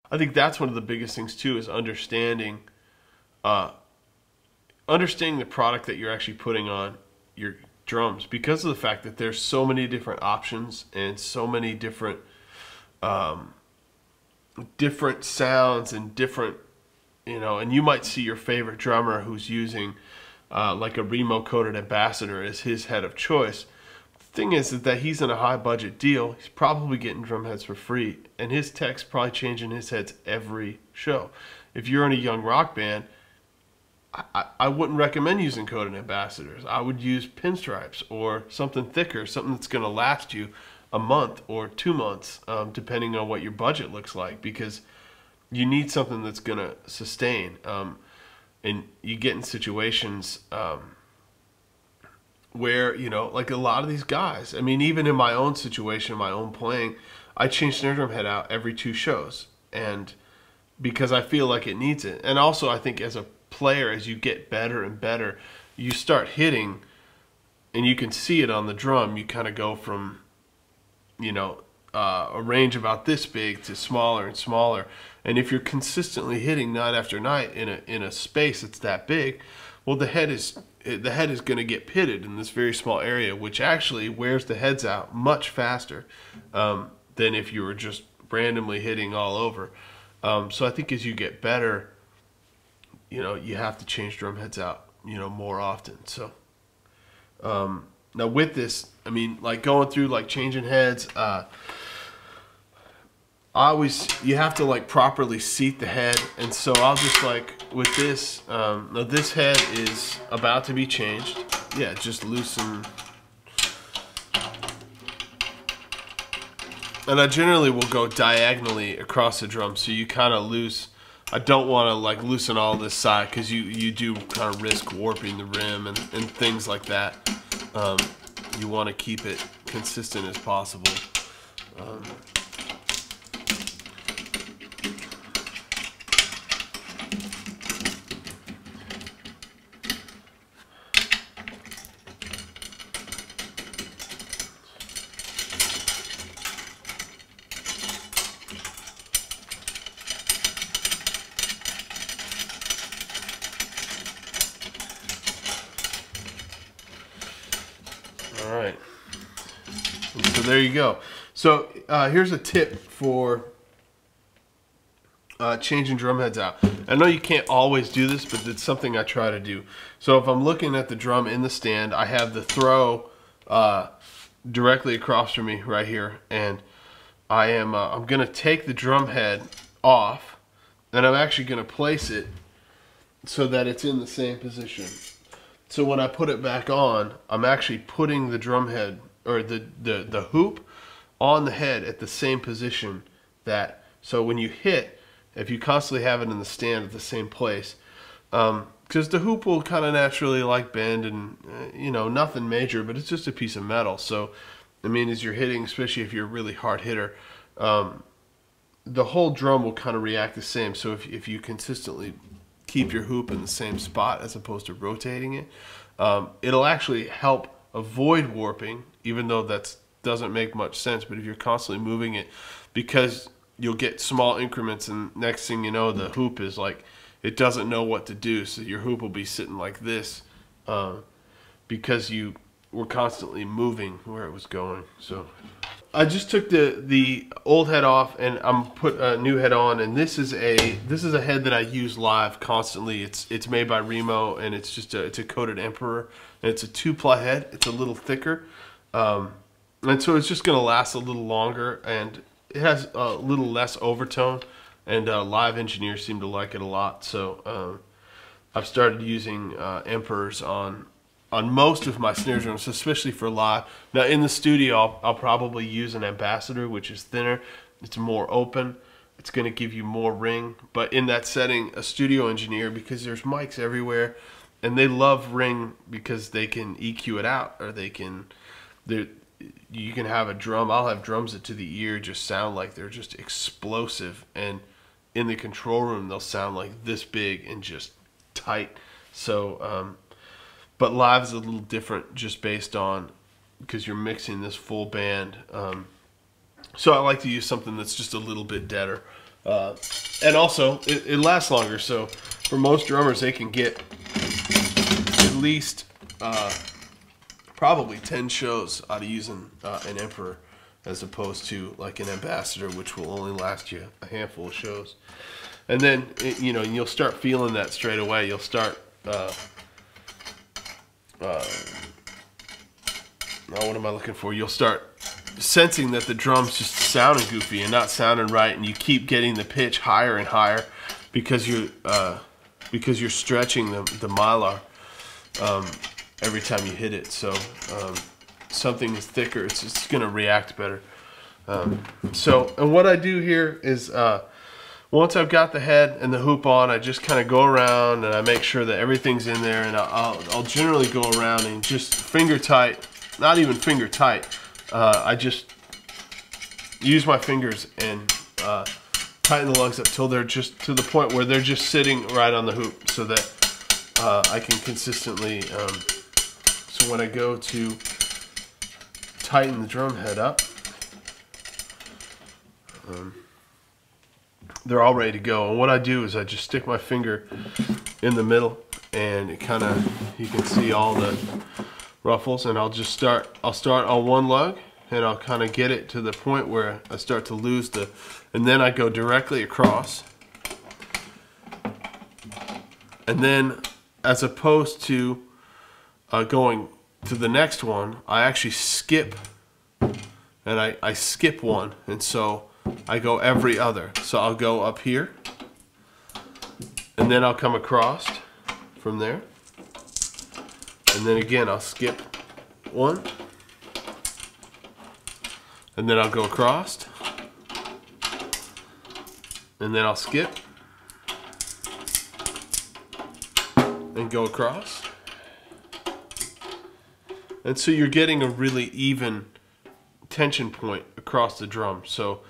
I think that's one of the biggest things too, is understanding the product that you're actually putting on your drums, because of the fact that there's so many different options and so many different different sounds and different, and you might see your favorite drummer who's using like a Remo coated Ambassador as his head of choice. Thing is that he's in a high budget deal. He's probably getting drum heads for free, and his tech's probably changing his heads every show. If you're in a young rock band, I wouldn't recommend using coated Ambassadors. I would use pinstripes or something thicker, something that's going to last you a month or 2 months, depending on what your budget looks like, because you need something that's going to sustain. And you get in situations where, like a lot of these guys, I mean, even in my own situation, my own playing, I change snare drum head out every 2 shows, and because I feel like it needs it. And also I think as a player, as you get better and better, you start hitting, and you can see it on the drum, you kind of go from, a range about this big to smaller and smaller. And if you're consistently hitting night after night in a space that's that big, well, the head is going to get pitted in this very small area, which actually wears the heads out much faster than if you were just randomly hitting all over. So I think as you get better, you have to change drum heads out, more often. So now with this, I mean, like going through like changing heads, you have to like properly seat the head, and so I'll just like with this, now this head is about to be changed. Yeah, just loosen. And I generally will go diagonally across the drum, so you kind of loose. I don't want to like loosen all this side, because you do kind of risk warping the rim and things like that. You want to keep it consistent as possible. All right, so there you go. So here's a tip for changing drum heads out. I know you can't always do this, but it's something I try to do. So if I'm looking at the drum in the stand, I have the throw directly across from me right here, and I'm gonna take the drum head off, and I'm actually gonna place it so that it's in the same position. So when I put it back on, I'm actually putting the drum head, or the hoop, on the head at the same position. So when you hit, if you constantly have it in the stand at the same place, because the hoop will kind of naturally like bend, and nothing major, but it's just a piece of metal. So I mean, as you're hitting, especially if you're a really hard hitter, the whole drum will kind of react the same. So if you consistently keep your hoop in the same spot as opposed to rotating it, it'll actually help avoid warping, even though that doesn't make much sense. But if you're constantly moving it, because you'll get small increments, and next thing you know, the hoop is like, it doesn't know what to do. So your hoop will be sitting like this because you were constantly moving where it was going. So I just took the old head off, and I'm put a new head on, and this is a head that I use live constantly. It's made by Remo, and it's a coated Emperor, and it's a 2-ply head. It's a little thicker, and so it's just gonna last a little longer, and it has a little less overtone, and live engineers seem to like it a lot. So I've started using Emperors on most of my snare drums, especially for live. Now in the studio, I'll probably use an Ambassador, which is thinner. It's more open. It's going to give you more ring. But in that setting, a studio engineer, because there's mics everywhere, and they love ring because they can EQ it out, or you can have a drum. I'll have drums that to the ear just sound like they're just explosive, and in the control room they'll sound like this big and just tight. So, but live is a little different just based on, because you're mixing this full band. So I like to use something that's just a little bit deader. And also, it lasts longer. So for most drummers, they can get at least probably 10 shows out of using an Emperor, as opposed to like an Ambassador, which will only last you a handful of shows. And then, you know, you'll start feeling that straight away. You'll start, what am I looking for? You'll start sensing that the drum's just sounding goofy and not sounding right, and you keep getting the pitch higher and higher because you're stretching the Mylar every time you hit it. So something is thicker, it's going to react better. And what I do here is once I've got the head and the hoop on, I just kind of go around and I make sure that everything's in there, and I'll generally go around and just finger tight, not even finger tight, I just use my fingers and tighten the lugs up till they're just to the point where they're just sitting right on the hoop, so that I can consistently, so when I go to tighten the drum head up, they're all ready to go. And what I do is I just stick my finger in the middle, and it kind of, you can see all the ruffles, and I'll start on one lug, and I'll kind of get it to the point where I start to lose and then I go directly across. And then, as opposed to going to the next one, I actually skip, and I skip one, and so I go every other. So I'll go up here, and then I'll come across from there, and then again I'll skip one, and then I'll go across, and then I'll skip and go across. And so you're getting a really even tension point across the drum. So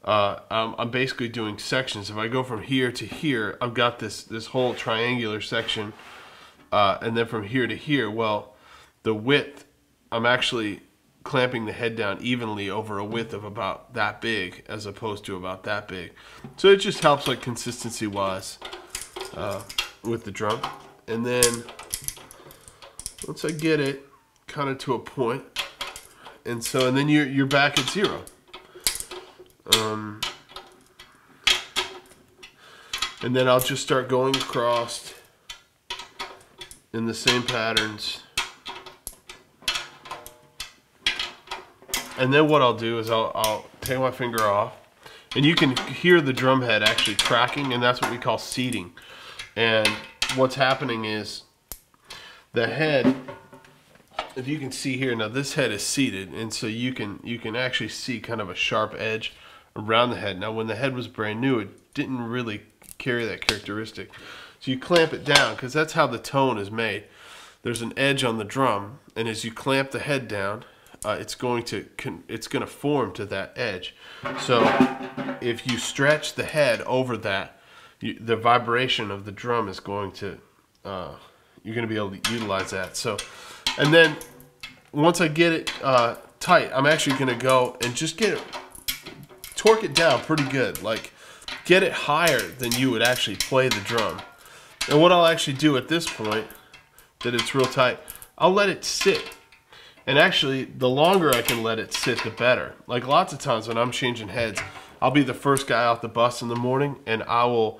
I'm basically doing sections. If I go from here to here, I've got this whole triangular section, and then from here to here, well, the width, I'm actually clamping the head down evenly over a width of about that big, as opposed to about that big. So it just helps, like, consistency wise with the drum. And then once I get it kind of to a point, and then you're back at zero. And then I'll just start going across in the same patterns. And then what I'll do is I'll take my finger off, and you can hear the drum head actually cracking, and that's what we call seating. And what's happening is the head, if you can see here, now this head is seated, and so you can actually see kind of a sharp edge around the head. Now when the head was brand new, it didn't really carry that characteristic. So you clamp it down, because that's how the tone is made. There's an edge on the drum, and as you clamp the head down, it's going to form to that edge. So if you stretch the head over that, the vibration of the drum is going to, you're going to be able to utilize that. So, and then once I get it tight, I'm actually going to go and just torque it down pretty good, like get it higher than you would actually play the drum. And what I'll actually do at this point, that it's real tight, I'll let it sit. And actually, the longer I can let it sit, the better. Like lots of times when I'm changing heads, I'll be the first guy out the bus in the morning, and I'll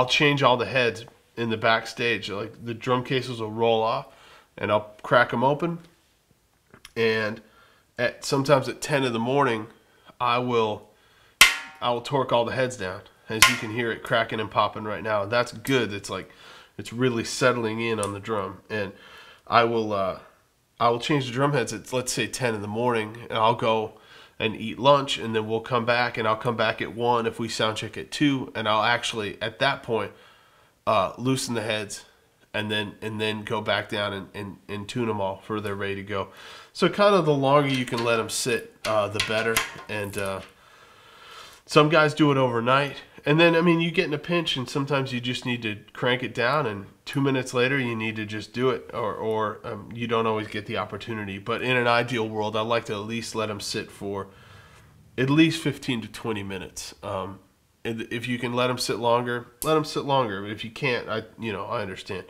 change all the heads in the backstage. Like the drum cases will roll off, and I'll crack them open. And sometimes at 10 in the morning, I will torque all the heads down. As you can hear it cracking and popping right now. And that's good. It's really settling in on the drum. And I will change the drum heads at, let's say, 10 in the morning, and I'll go and eat lunch, and then we'll come back, and I'll come back at 1 if we sound check at 2, and I'll actually at that point loosen the heads, and then go back down and tune them all for they're ready to go. So kind of the longer you can let them sit, the better. And Some guys do it overnight. And then, I mean, you get in a pinch and sometimes you just need to crank it down, and 2 minutes later you need to just do it, or you don't always get the opportunity. But in an ideal world, I like to at least let them sit for at least 15 to 20 minutes. And if you can let them sit longer, let them sit longer. But if you can't, I understand.